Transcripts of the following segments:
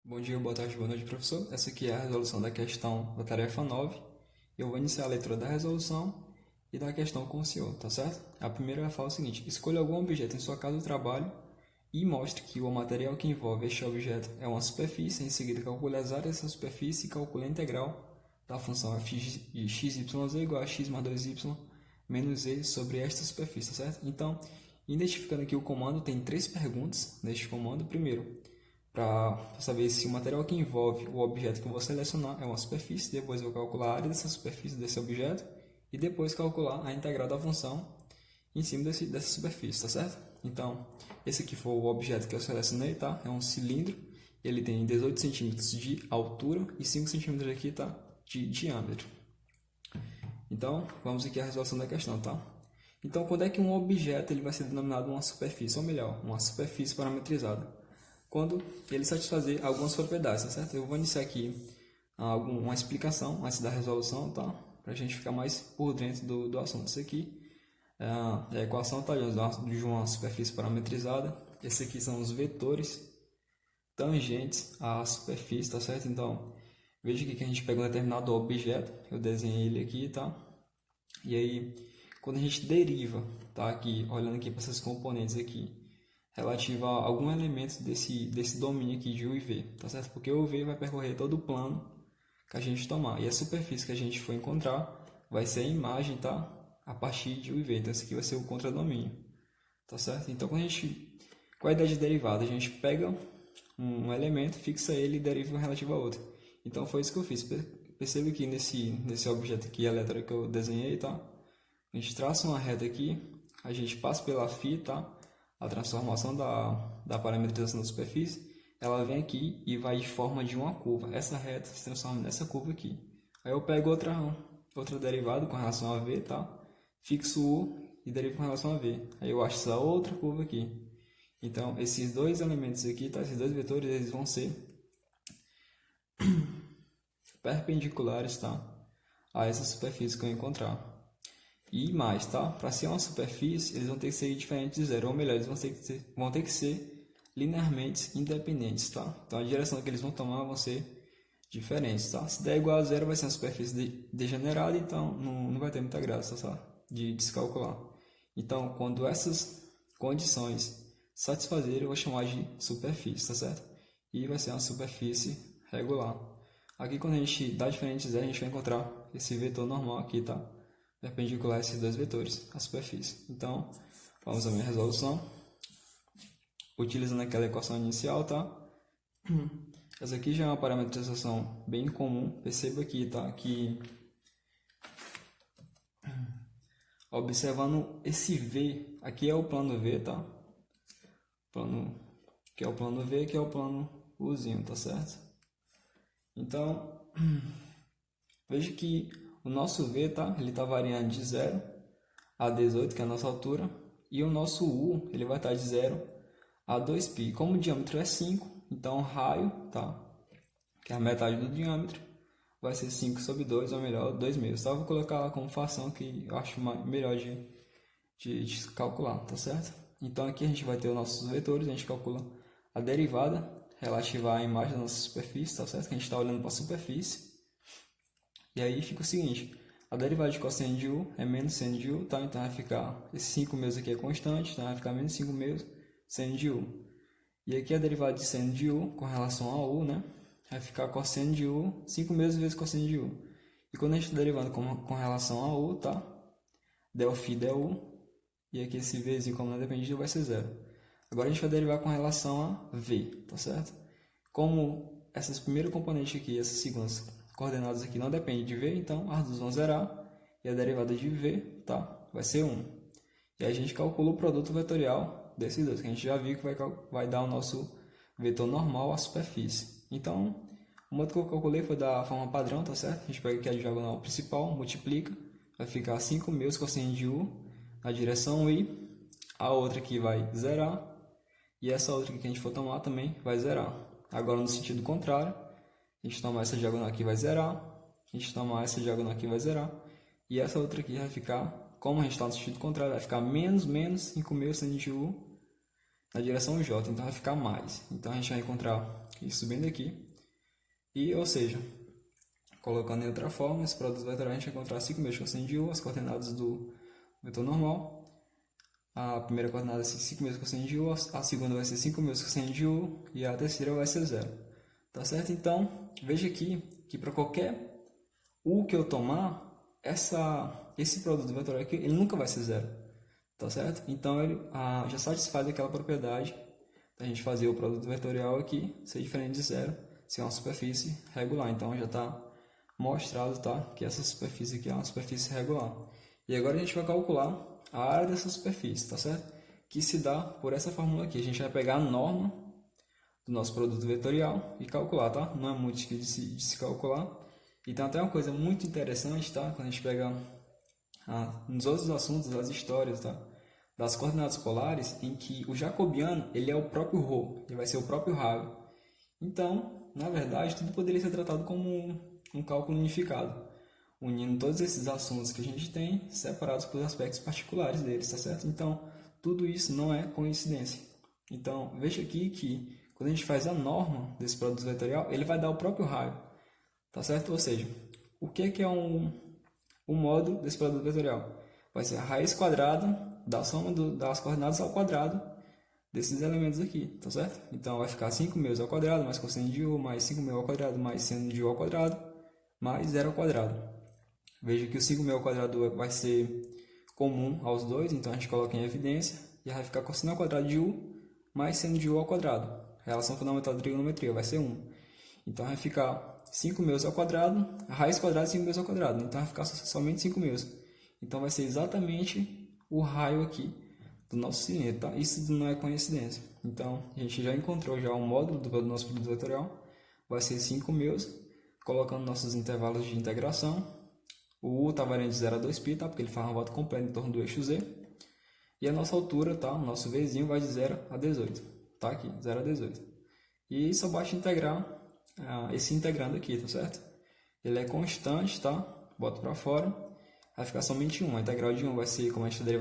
Bom dia, boa tarde, boa noite, professor. Essa aqui é a resolução da questão da tarefa 9. Eu vou iniciar a leitura da resolução e da questão com o senhor, tá certo? A primeira vai falar o seguinte: escolha algum objeto em sua casa de trabalho e mostre que o material que envolve este objeto é uma superfície. Em seguida, calcule as áreas dessa superfície e calcule a integral da função f de xyz igual a x mais 2y menos e sobre esta superfície, tá certo? Então, identificando aqui o comando, tem três perguntas neste comando. Primeiro, para saber se o material que envolve o objeto que eu vou selecionar é uma superfície, depois eu vou calcular a área dessa superfície, desse objeto, e depois calcular a integral da função em cima dessa superfície, tá certo? Então, esse aqui foi o objeto que eu selecionei, tá? É um cilindro, ele tem 18 centímetros de altura e 5 centímetros aqui, tá? De diâmetro. Então, vamos aqui à resolução da questão, tá? Então, quando é que um objeto ele vai ser denominado uma superfície, ou melhor, uma superfície parametrizada? Quando ele satisfazer algumas propriedades, tá certo? Eu vou iniciar aqui uma explicação antes da resolução, tá? Para a gente ficar mais por dentro do assunto. Isso aqui é a equação, tá? De uma superfície parametrizada. Esses aqui são os vetores tangentes à superfície, tá certo? Então, veja aqui que a gente pega um determinado objeto, eu desenhei ele aqui, tá? E aí, quando a gente deriva, tá? Aqui, olhando aqui para esses componentes aqui, relativa a algum elemento desse domínio aqui de U e V, tá certo? Porque o V vai percorrer todo o plano que a gente tomar, e a superfície que a gente for encontrar vai ser a imagem, tá? A partir de U e V, então esse aqui vai ser o contradomínio, tá certo? Então, qual é a ideia de derivada? A gente pega um elemento, fixa ele e deriva um relativo a outro. Então, foi isso que eu fiz. Perceba que nesse objeto aqui, a letra que eu desenhei, tá? A gente traça uma reta aqui, a gente passa pela φ, tá? A transformação da parametrização da superfície, ela vem aqui e vai de forma de uma curva. Essa reta se transforma nessa curva aqui. Aí eu pego outra derivada com relação a V, tá? Fixo U e derivo com relação a V. Aí eu acho essa outra curva aqui. Então, esses dois elementos aqui, tá? Esses dois vetores, eles vão ser perpendiculares, tá? A essa superfície que eu encontrar. E mais, tá? Para ser uma superfície, eles vão ter que ser diferentes de zero, ou melhor, eles vão ter que ser linearmente independentes, tá? Então a direção que eles vão tomar vão ser diferentes, tá? Se der igual a zero, vai ser uma superfície degenerada, então não vai ter muita graça, tá? De se calcular. Então, quando essas condições satisfazerem, eu vou chamar de superfície, tá certo? E vai ser uma superfície regular. Aqui, quando a gente dá diferente de zero, a gente vai encontrar esse vetor normal aqui, tá? Perpendicular a esses dois vetores, a superfície. Então, vamos à minha resolução. Utilizando aquela equação inicial, tá? Essa aqui já é uma parametrização bem comum. Perceba aqui, tá? Que observando esse V, aqui é o plano V, tá? Que é o plano V, que é o plano Uzinho, tá certo? Então, veja que o nosso V, tá? Ele está variando de 0 a 18, que é a nossa altura, e o nosso U, ele vai estar de 0 a 2π. Como o diâmetro é 5, então o raio, tá? Que é a metade do diâmetro, vai ser 5 sobre 2, ou melhor, 2 meios. Tá? Eu vou colocar lá como fração que eu acho melhor de calcular, tá certo? Então aqui a gente vai ter os nossos vetores, a gente calcula a derivada relativa à imagem da nossa superfície, tá certo? Que a gente está olhando para a superfície. E aí fica o seguinte, a derivada de cosseno de U é menos seno de U, tá? Então vai ficar, esse 5 meus aqui é constante, então vai ficar menos 5 meus seno de U. E aqui a derivada de seno de U com relação a U, né? Vai ficar cosseno de U, 5 meses vezes cosseno de U. E quando a gente está derivando com relação a U, tá? Del φ del U. E aqui esse Vzinho, como não depende de U, vai ser zero. Agora a gente vai derivar com relação a V, tá certo? Como essas primeiras componentes aqui, essas segundas coordenadas aqui não dependem de V, então as duas vão zerar. E a derivada de V, tá? Vai ser 1. E a gente calcula o produto vetorial desses dois, que a gente já viu que vai dar o nosso vetor normal à superfície. Então, o modo que eu calculei foi da forma padrão, tá certo? A gente pega aqui a diagonal principal, multiplica, vai ficar 5 meus cosseno de U na direção I, a outra aqui vai zerar, e essa outra que a gente for tomar também vai zerar. Agora, no sentido contrário, a gente tomar essa diagonal aqui vai zerar, a gente tomar essa diagonal aqui vai zerar, e essa outra aqui vai ficar, como a gente está no sentido contrário, vai ficar menos 5 meus seno de U na direção J, então vai ficar mais. Então a gente vai encontrar isso bem daqui. E, ou seja, colocando em outra forma, esse produto vetorial a gente vai encontrar 5 meus cosseno de U, as coordenadas do vetor normal. A primeira coordenada vai ser 5 meus cosseno de U, a segunda vai ser 5 meus cosseno de U e a terceira vai ser 0. Tá certo? Então, veja aqui que para qualquer U que eu tomar, esse produto vetorial aqui, ele nunca vai ser 0. Tá certo? Então, ele já satisfaz aquela propriedade da gente fazer o produto vetorial aqui ser diferente de 0, se é uma superfície regular. Então, já está mostrado, tá, que essa superfície aqui é uma superfície regular. E agora a gente vai calcular a área dessa superfície, tá certo? Que se dá por essa fórmula aqui. A gente vai pegar a norma do nosso produto vetorial e calcular, tá? Não é muito difícil de se calcular. E tem até uma coisa muito interessante, tá? Quando a gente pega nos outros assuntos, as histórias, tá? Das coordenadas polares, em que o jacobiano, ele é o próprio ρ, ele vai ser o próprio raio. Então, na verdade, tudo poderia ser tratado como um cálculo unificado, unindo todos esses assuntos que a gente tem, separados por aspectos particulares deles, tá certo? Então, tudo isso não é coincidência. Então, veja aqui que quando a gente faz a norma desse produto vetorial, ele vai dar o próprio raio, tá certo? Ou seja, o que é o modo desse produto vetorial? Vai ser a raiz quadrada da soma das coordenadas ao quadrado desses elementos aqui, tá certo? Então, vai ficar 5 meus ao quadrado, mais cosseno de U, mais 5 meu ao quadrado, mais seno de U ao quadrado, mais 0 ao quadrado. Veja que o 5 meu ao quadrado vai ser comum aos dois, então a gente coloca em evidência, e vai ficar cosseno ao quadrado de U, mais seno de U ao quadrado. A relação fundamental da trigonometria vai ser 1. Então, vai ficar 5 meus ao quadrado, a raiz quadrada de 5 meus ao quadrado. Então, vai ficar somente 5 meus. Então, vai ser exatamente o raio aqui do nosso cilindro, tá? Isso não é coincidência. Então, a gente já encontrou já o módulo do nosso produto vetorial. Vai ser 5 meus, colocando nossos intervalos de integração. O U está variando de 0 a 2π, tá? Porque ele faz uma volta completa em torno do eixo Z. E a nossa altura, tá? O nosso Vzinho vai de 0 a 18. Tá aqui, 0 a 18. E só basta integrar esse integrando aqui, tá certo? Ele é constante, tá? Boto para fora. Vai ficar somente 1. A integral de 1 vai ser, como a gente está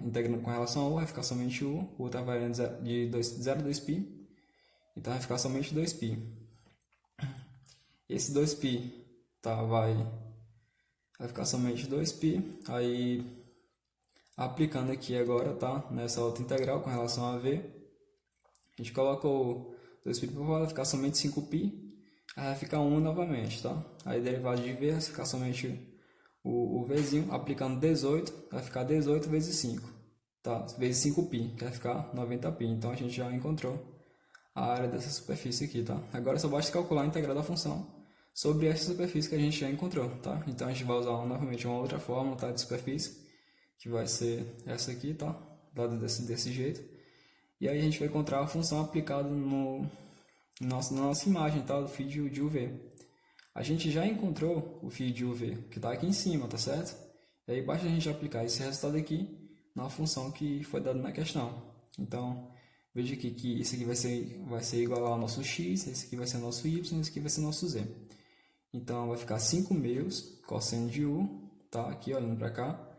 integrando com relação a U, vai ficar somente U. O U está variando de 0 a 2π. Então vai ficar somente 2π. Esse 2π tá, vai ficar somente 2π. Aí, aplicando aqui agora, tá? Nessa outra integral com relação a V, a gente coloca o 2π para fora, vai ficar somente 5π. Aí vai ficar 1 novamente, tá? Aí derivado de V vai ficar somente o Vzinho, aplicando 18, vai ficar 18 vezes 5, tá? Vezes 5π, que vai ficar 90π. Então a gente já encontrou a área dessa superfície aqui, tá? Agora só basta calcular a integral da função sobre essa superfície que a gente já encontrou, tá? Então a gente vai usar novamente uma outra fórmula, tá? De superfície, que vai ser essa aqui, tá? Dada desse jeito. E aí a gente vai encontrar a função aplicada na nossa imagem, tá? Do fio de UV. A gente já encontrou o fio de UV, que está aqui em cima, tá certo? E aí basta a gente aplicar esse resultado aqui na função que foi dada na questão. Então, veja aqui que isso aqui vai ser igual ao nosso x, esse aqui vai ser nosso y, esse aqui vai ser nosso z. Então, vai ficar 5 meus cosseno de u, tá? Aqui olhando para cá,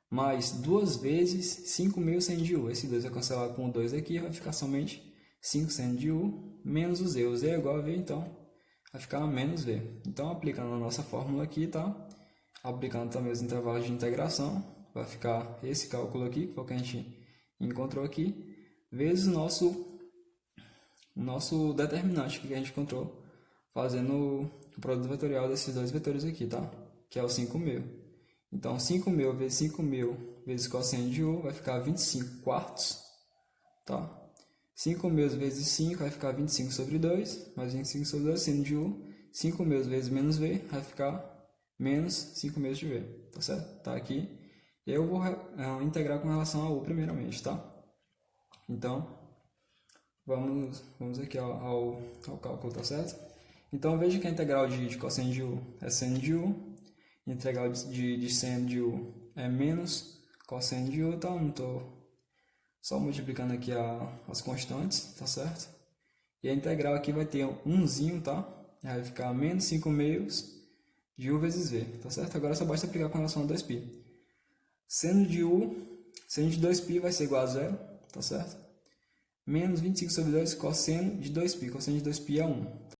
mais 2 vezes 5 meus seno de u. Esse 2 é cancelado com o 2 aqui, vai ficar somente 5 seno de u menos o z. O z é igual a v, então vai ficar menos v. Então, aplicando a nossa fórmula aqui, tá? Aplicando também os intervalos de integração, vai ficar esse cálculo aqui, que foi o que a gente encontrou aqui, vezes o nosso determinante que a gente encontrou fazendo o produto vetorial desses dois vetores aqui, tá? Que é o 5 meu. Então, 5 meu vezes 5 meu vezes cosseno de u vai ficar 25 quartos, tá? 5 meus vezes 5 vai ficar 25 sobre 2, mais 25 sobre 2, seno de u. 5 meus vezes menos v vai ficar menos 5 meus de v, tá certo? Tá aqui. E aí eu vou integrar com relação a u primeiramente, tá? Então, vamos aqui ao cálculo, tá certo? Então, veja que a integral de cosseno de u é seno de u, a integral de seno de u é menos cosseno de u, tá? Não estou só multiplicando aqui as constantes, tá certo? E a integral aqui vai ter umzinho, tá? Vai ficar menos 5 meios de u vezes v, tá certo? Agora só basta aplicar com relação a 2π. Seno de 2π vai ser igual a 0, tá certo? menos 25 sobre 2 cosseno de 2π. Cosseno de 2π é 1.